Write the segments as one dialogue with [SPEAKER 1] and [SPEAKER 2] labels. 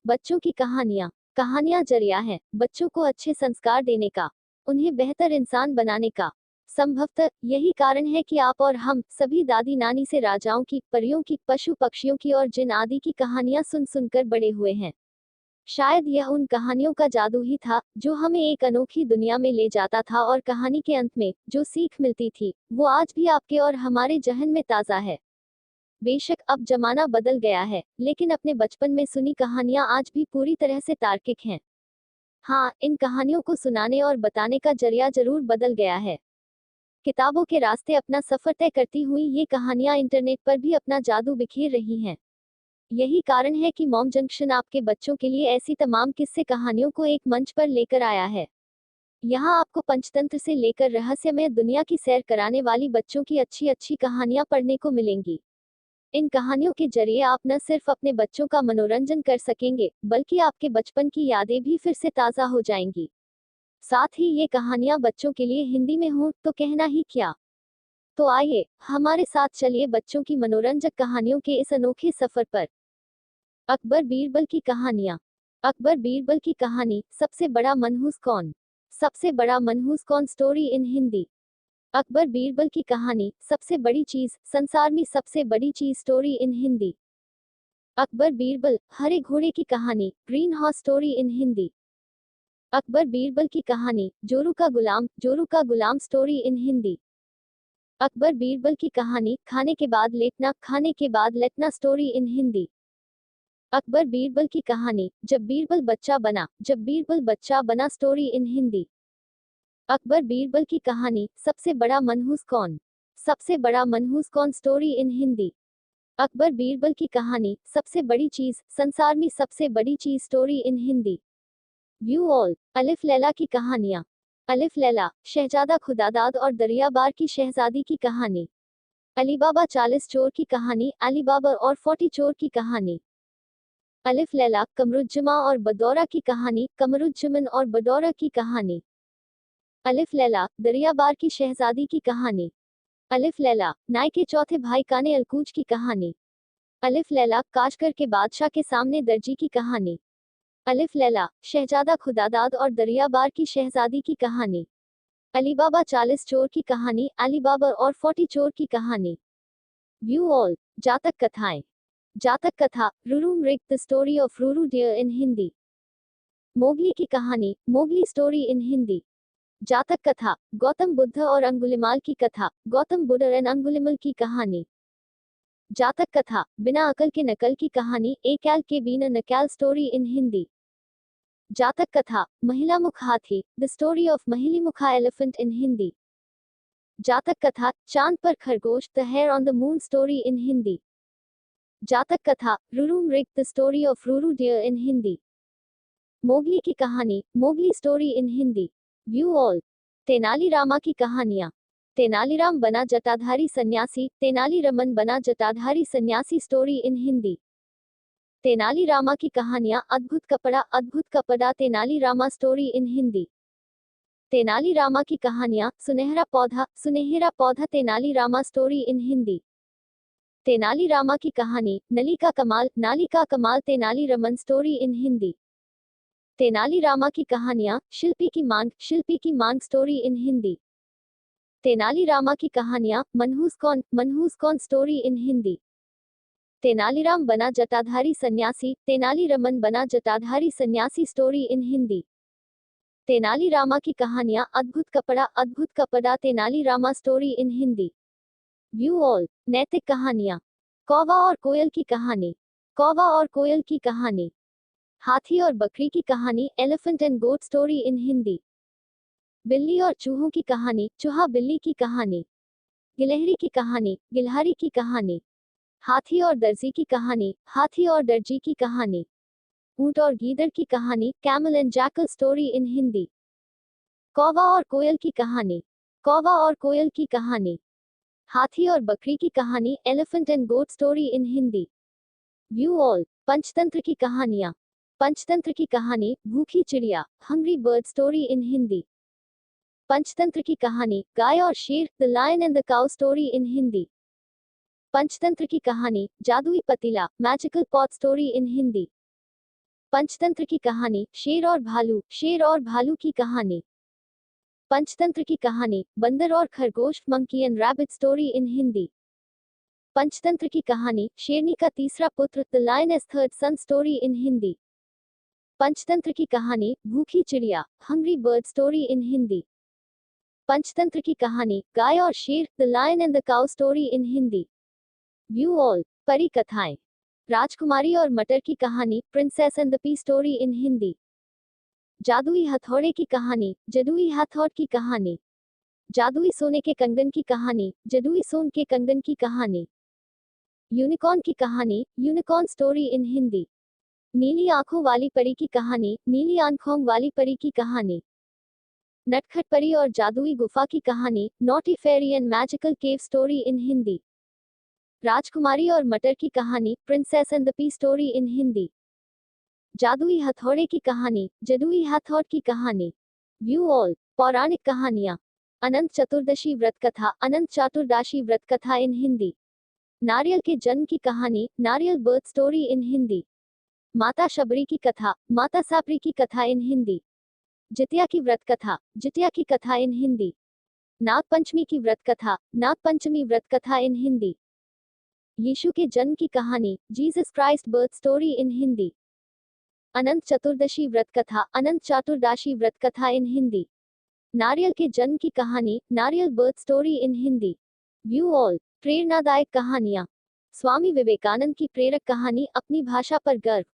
[SPEAKER 1] बच्चों की कहानियाँ। कहानियाँ जरिया है बच्चों को अच्छे संस्कार देने का, उन्हें बेहतर इंसान बनाने का। संभवतः यही कारण है कि आप और हम सभी दादी नानी से राजाओं की, परियों की, पशु पक्षियों की और जिन आदि की कहानियाँ सुन सुनकर बड़े हुए हैं। शायद यह उन कहानियों का जादू ही था जो हमें एक अनोखी दुनिया में ले जाता था, और कहानी के अंत में जो सीख मिलती थी वो आज भी आपके और हमारे जहन में ताज़ा है। बेशक अब जमाना बदल गया है, लेकिन अपने बचपन में सुनी कहानियां आज भी पूरी तरह से तार्किक हैं। हाँ, इन कहानियों को सुनाने और बताने का जरिया जरूर बदल गया है। किताबों के रास्ते अपना सफर तय करती हुई ये कहानियां इंटरनेट पर भी अपना जादू बिखेर रही हैं। यही कारण है कि मॉम जंक्शन आपके बच्चों के लिए ऐसी तमाम किस्से कहानियों को एक मंच पर लेकर आया है। यहाँ आपको पंचतंत्र से लेकर रहस्यमय दुनिया की सैर कराने वाली बच्चों की अच्छी अच्छी कहानियां पढ़ने को मिलेंगी। इन कहानियों के जरिए आप न सिर्फ अपने बच्चों का मनोरंजन कर सकेंगे, बल्कि आपके बचपन की यादें भी फिर से ताज़ा हो जाएंगी। साथ ही ये कहानियां बच्चों के लिए हिंदी में हों तो कहना ही क्या। तो आइए हमारे साथ चलिए बच्चों की मनोरंजक कहानियों के इस अनोखे सफर पर। अकबर बीरबल की कहानियां। अकबर बीरबल की कहानी, सबसे बड़ा मनहूस कौन। सबसे बड़ा मनहूस कौन स्टोरी इन हिंदी। अकबर बीरबल की कहानी, सबसे बड़ी चीज, संसार में सबसे बड़ी चीज स्टोरी इन हिंदी। अकबर बीरबल, हरे घोड़े की कहानी, green horse story in Hindi. Akbar Birbal की कहानी, जोरू का गुलाम स्टोरी इन हिंदी। अकबर बीरबल की कहानी, खाने के बाद लेटना स्टोरी इन हिंदी। अकबर बीरबल की कहानी, जब बीरबल बच्चा बना स्टोरी इन हिंदी। अकबर बीरबल की कहानी, सबसे बड़ा मनहूस कौन। सबसे बड़ा मनहूस कौन स्टोरी इन हिंदी। अकबर बीरबल की कहानी, सबसे बड़ी चीज, संसार में सबसे बड़ी चीज story in Hindi. View all. अलिफ लैला की कहानियां। अलिफ लैला, शहजादा खुदादाद और दरियाबार की शहजादी की कहानी। अलीबाबा 40 चोर की कहानी, अलीबाबा और 40 चोर की कहानी। अलिफ लैला, कमरुज्जमा और बदौरा की कहानी, कमरुज्जमन और बदौरा की कहानी। अलिफ लैला, दरियाबार की शहजादी की कहानी। अलिफ लैला, नाय के चौथे भाई काने अलकूज की कहानी। अलिफ लैला, काशगर के बादशाह के सामने दर्जी की कहानी। अलिफ लैला, शहजादा खुदादाद और दरियाबार की शहजादी की कहानी। अलीबाबा 40 चोर की कहानी, अलीबाबा और 40 चोर की कहानी। View all. जातक कथाएं। जातक कथा, रुरू मृग the story of Ruru deer in Hindi. Mowgli की कहानी, मोगली स्टोरी इन हिंदी। जातक कथा, गौतम बुद्ध और अंगुलिमाल की कथा, गौतम बुद्ध एंड अंगुलिमल की कहानी। जातक कथा, बिना अकल के नकल की कहानी, ए कैल के बीन नकैल स्टोरी इन हिंदी। जातक कथा, महिला मुख हाथी, द स्टोरी ऑफ महिली मुखा एलिफेंट इन हिंदी। जातक कथा, चांद पर खरगोश, the hare on the moon story in Hindi. जातक कथा, रुरू मृग, the story of Ruru deer in Hindi. Mowgli की कहानी, Mowgli story in Hindi. View all. Tenalirama की कहानियां। तेनालीराम बना जटाधारी सन्यासी, तेनालीरमन बना जटाधारी सन्यासी स्टोरी इन हिंदी। तेनालीरामा की कहानियां, अद्भुत कपड़ा तेनालीरामा स्टोरी इन हिंदी। तेनालीरामा की कहानियां, सुनहरा पौधा तेनालीरामा स्टोरी इन हिंदी। तेनालीरामा की कहानी, नाली का कमाल तेनालीरमन स्टोरी इन हिंदी। तेनालीरामा की कहानियां, शिल्पी की मांग स्टोरी इन हिंदी। तेनालीरामा की कहानियां, मनहूस कौन स्टोरी इन हिंदी। तेनालीराम बना जटाधारी सन्यासी, तेनालीरमन बना जटाधारी सन्यासी स्टोरी इन हिंदी। तेनालीरामा की कहानियां, अद्भुत कपड़ा Tenali Rama story in Hindi. View all. नैतिक कहानियां। कौवा और कोयल की कहानी। कौवा और कोयल की कहानी। हाथी और बकरी की कहानी, elephant and goat story in Hindi. बिल्ली और चूहों की कहानी, चूहा बिल्ली की कहानी। गिलहरी की कहानी, गिलहरी की कहानी। हाथी और दर्जी की कहानी, हाथी और दर्जी की कहानी। ऊंट और गीदड़ की कहानी, camel and jackal story in Hindi. कौवा और कोयल की कहानी। कौवा और कोयल की कहानी। हाथी और बकरी की कहानी, elephant and goat story in Hindi. View all. Panchatantra की कहानियां। पंचतंत्र की कहानी, भूखी चिड़िया, hungry bird story in Hindi. Panchatantra की कहानी, गाय और शेर, the lion and the cow story in Hindi. Panchatantra की कहानी, जादुई पतीला, magical pot story in Hindi. Panchatantra की कहानी, शेर और भालू, शेर और भालू की कहानी। पंचतंत्र की कहानी, बंदर और खरगोश, monkey and rabbit story in Hindi. Panchatantra की कहानी, शेरनी का तीसरा पुत्र, the lioness third son story in Hindi. Panchatantra की कहानी, भूखी चिड़िया, hungry bird story in Hindi. Panchatantra की कहानी, गाय और शेर, the lion and the cow story in Hindi. View all, परी कथाएं, राजकुमारी और मटर की कहानी, princess and the pea story in Hindi. जादुई हथौड़े की कहानी, जदुई हथौड़ की कहानी। जादुई सोने के कंगन की कहानी, जदुई सोन के कंगन की कहानी। यूनिकॉर्न की कहानी, यूनिकॉर्न स्टोरी इन हिंदी। नीली आंखों वाली परी की कहानी, नीली आंखों वाली परी की कहानी। नटखट परी और जादुई गुफा की कहानी, naughty fairy and magical cave story in Hindi. राजकुमारी और मटर की कहानी, princess and the pea story in Hindi. जादुई हथौड़े की कहानी, जदुई हथौड़ की कहानी। व्यू ऑल, पौराणिक कहानियां, अनंत चतुर्दशी व्रत कथा, अनंत चतुर्दशी व्रत कथा इन हिंदी। नारियल के जन्म की कहानी, नारियल बर्थ स्टोरी इन हिंदी। माता शबरी की कथा, माता साबरी की कथा इन हिंदी। जितिया की व्रत कथा, जितिया की कथा इन हिंदी। नाग पंचमी की व्रत कथा, नाग पंचमी व्रत कथा इन हिंदी। यीशु के जन्म की कहानी, Jesus Christ birth story in Hindi. Anant Chaturdashi व्रत कथा, अनंत चतुर्दशी व्रत कथा इन हिंदी। नारियल के जन्म की कहानी, नारियल birth story in Hindi. View all, प्रेरणादायक कहानियां, स्वामी विवेकानंद की प्रेरक कहानी, अपनी भाषा पर गर्व।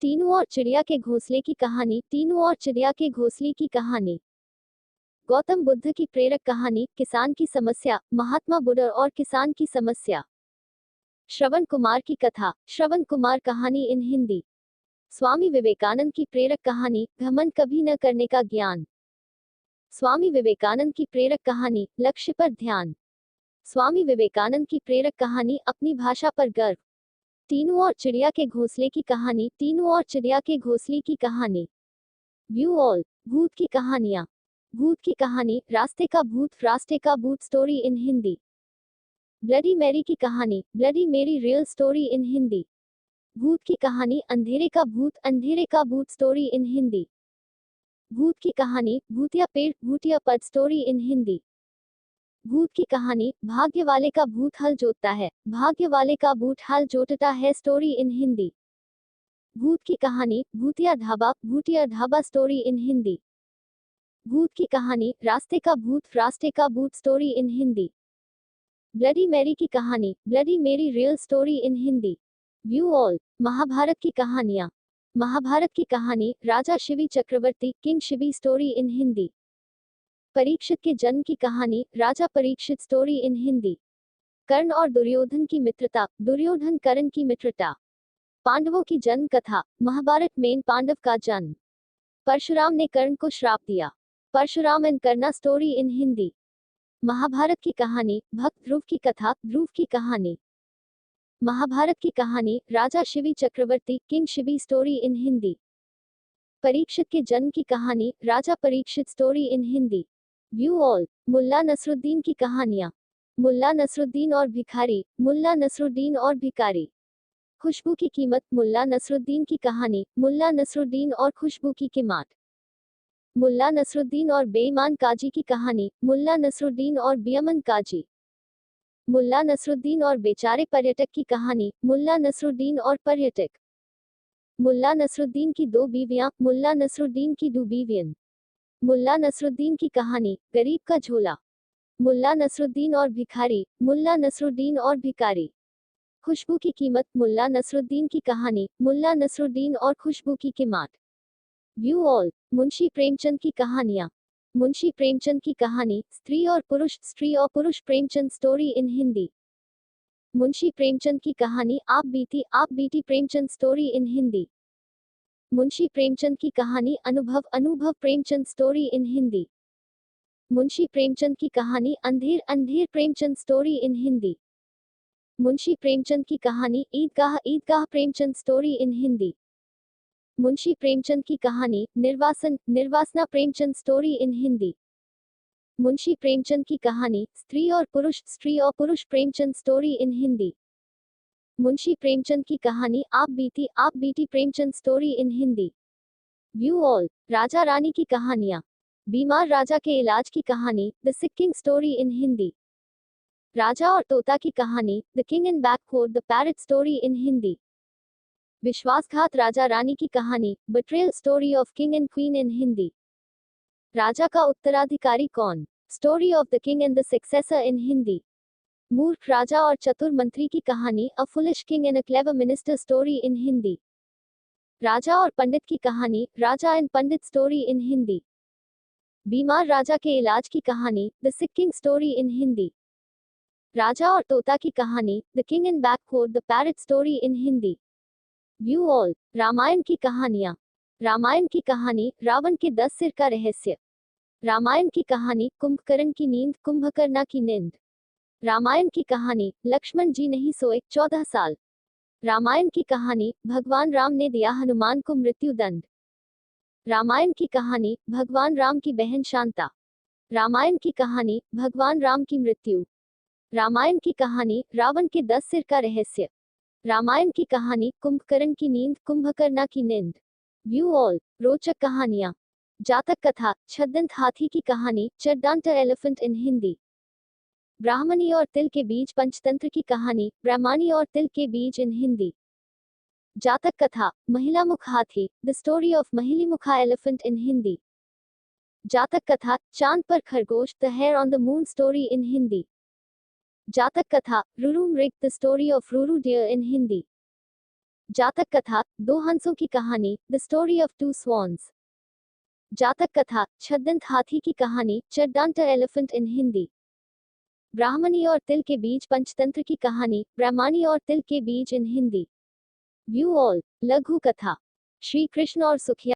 [SPEAKER 1] तीनों और चिड़िया के घोंसले की कहानी, तीनों और चिड़िया के घोंसले की कहानी। गौतम बुद्ध की प्रेरक कहानी, किसान की समस्या, महात्मा बुद्ध और किसान की समस्या। श्रवण कुमार की कथा, श्रवण कुमार कहानी इन हिंदी। स्वामी विवेकानंद की प्रेरक कहानी, घमंड कभी न करने का ज्ञान। स्वामी विवेकानंद की प्रेरक कहानी, लक्ष्य पर ध्यान। स्वामी विवेकानंद की प्रेरक कहानी, अपनी भाषा पर गर्व। तीनों और चिड़िया के घोंसले की कहानी, तीनों और चिड़िया के घोंसले की कहानी। व्यू ऑल, भूत की कहानियां, भूत की कहानी, रास्ते का भूत, रास्ते का भूत story in Hindi. Bloody Mary की कहानी, bloody Mary real story in Hindi. भूत की कहानी, अंधेरे का भूत, अंधेरे का भूत स्टोरी इन हिंदी। भूत की कहानी, भूतिया पेड़, भूतिया पद स्टोरी इन हिंदी। भूत की कहानी, भाग्य वाले का भूत हल जोतता है, भाग्य वाले का भूत हल जोतता है स्टोरी इन हिंदी। भूत की कहानी, भूतिया ढाबा, भूतिया ढाबा स्टोरी इन हिंदी। भूत की कहानी, रास्ते का भूत, रास्ते का भूत story in Hindi. Bloody Mary की कहानी, bloody Mary real story in Hindi. View all, Mahabharat की कहानियां, महाभारत की कहानी, राजा Shivi Chakravarti, king Shivi story in Hindi. Parikshit के जन्म की कहानी, राजा परीक्षित स्टोरी इन हिंदी। कर्ण और दुर्योधन की मित्रता, दुर्योधन कर्ण की मित्रता। पांडवों की जन्म कथा, महाभारत में पांडव का जन्म। परशुराम ने कर्ण को श्राप दिया, Parshuram and Karna story in Hindi. Mahabharat की कहानी, भक्त ध्रुव की कथा, ध्रुव की कहानी। महाभारत की कहानी, राजा Shivi Chakravarti, king Shivi story in Hindi. Parikshit के जन्म की कहानी, राजा Parikshit story in Hindi. View all, Mulla Nasruddin की कहानियां, मुल्ला नसरुद्दीन और भिखारी, मुल्ला नसरुद्दीन और भिखारी। खुशबू की कीमत, मुल्ला नसरुद्दीन की कहानी, मुल्ला नसरुद्दीन और खुशबू की कीमत। मुल्ला नसरुद्दीन और बेईमान काजी की कहानी, मुल्ला नसरुद्दीन और बेईमान काजी। मुल्ला नसरुद्दीन और बेचारे पर्यटक की कहानी, मुल्ला नसरुद्दीन और पर्यटक। मुल्ला नसरुद्दीन की दो बीवियां, मुल्ला नसरुद्दीन की दो बीवियां। मुल्ला नसरुद्दीन की कहानी, गरीब का झोला। मुल्ला नसरुद्दीन और भिखारी, मुल्ला नसरुद्दीन और भिखारी। खुशबू की कीमत, मुल्ला नसरुद्दीन की कहानी, मुल्ला नसरुद्दीन और खुशबू की कीमत। व्यू ऑल, मुंशी प्रेमचंद की कहानियां, मुंशी प्रेमचंद की कहानी, स्त्री और पुरुष प्रेमचंद स्टोरी इन हिंदी। मुंशी प्रेमचंद की कहानी, आप बीती प्रेमचंद स्टोरी इन हिंदी। मुंशी प्रेमचंद की कहानी, अनुभव प्रेमचंद स्टोरी इन हिंदी। मुंशी प्रेमचंद की कहानी, अंधेर प्रेमचंद स्टोरी इन हिंदी। मुंशी प्रेमचंद की कहानी, ईदगाह प्रेमचंद स्टोरी इन हिंदी। मुंशी प्रेमचंद की कहानी, निर्वासना प्रेमचंद स्टोरी इन हिंदी। मुंशी प्रेमचंद की कहानी, स्त्री और पुरुष प्रेमचंद स्टोरी इन हिंदी। मुंशी प्रेमचंद की कहानी आप बीती Premchand story in Hindi. View all. राजा रानी की कहानियां। बीमार राजा के इलाज की कहानी the sick king story in Hindi. राजा और तोता की कहानी the king in backcourt the parrot story in Hindi. विश्वासघात राजा रानी की कहानी betrayal story of king and queen in Hindi. राजा का उत्तराधिकारी कौन story of the king and the successor in Hindi. मूर्ख राजा और चतुर मंत्री की कहानी अ foolish king and a clever minister story in Hindi. राजा और पंडित की कहानी raja and pandit story in Hindi. बीमार राजा के इलाज की कहानी the sick king story in Hindi. राजा और तोता की कहानी the king in backcourt the parrot story in Hindi. View all. Ramayan की कहानियां। रामायण की कहानी रावण के 10 सिर का रहस्य। रामायण की कहानी कुंभकर्ण की नींद कुंभकर्णा की नींद। रामायण की कहानी लक्ष्मण जी नहीं सोए 14 साल। रामायण की कहानी भगवान राम ने दिया हनुमान को मृत्यु दंड। रामायण की कहानी भगवान राम की बहन शांता। रामायण की कहानी भगवान राम की मृत्यु। रामायण की कहानी रावण के 10 सिर का रहस्य। रामायण की कहानी कुंभकर्ण की नींद कुंभकर्णा की नींद। View all. रोचक कहानियां। जातक कथा छद्दंत हाथी की कहानी चड्डांट एलिफेंट इन हिंदी। ब्राह्मणी और तिल के बीज पंचतंत्र की कहानी ब्राह्मणी और तिल के बीज इन हिंदी। जातक कथा महिला मुख हाथी द स्टोरी ऑफ महिली मुखा एलिफेंट इन हिंदी। जातक कथा चांद पर खरगोश the hare on the moon story in Hindi. जातक कथा रुरू मृग the story of Ruru deer in Hindi. जातक कथा दो हंसों की कहानी the story of two swans. Jataka कथा छद्दंत हाथी की कहानी चड्डांट एलिफेंट इन हिंदी। ब्राह्मणी और तिल के बीज पंचतंत्र की कहानी ब्राह्मणी और तिल के बीज इन हिंदी। View all. लघु कथा श्री कृष्ण और सुखिया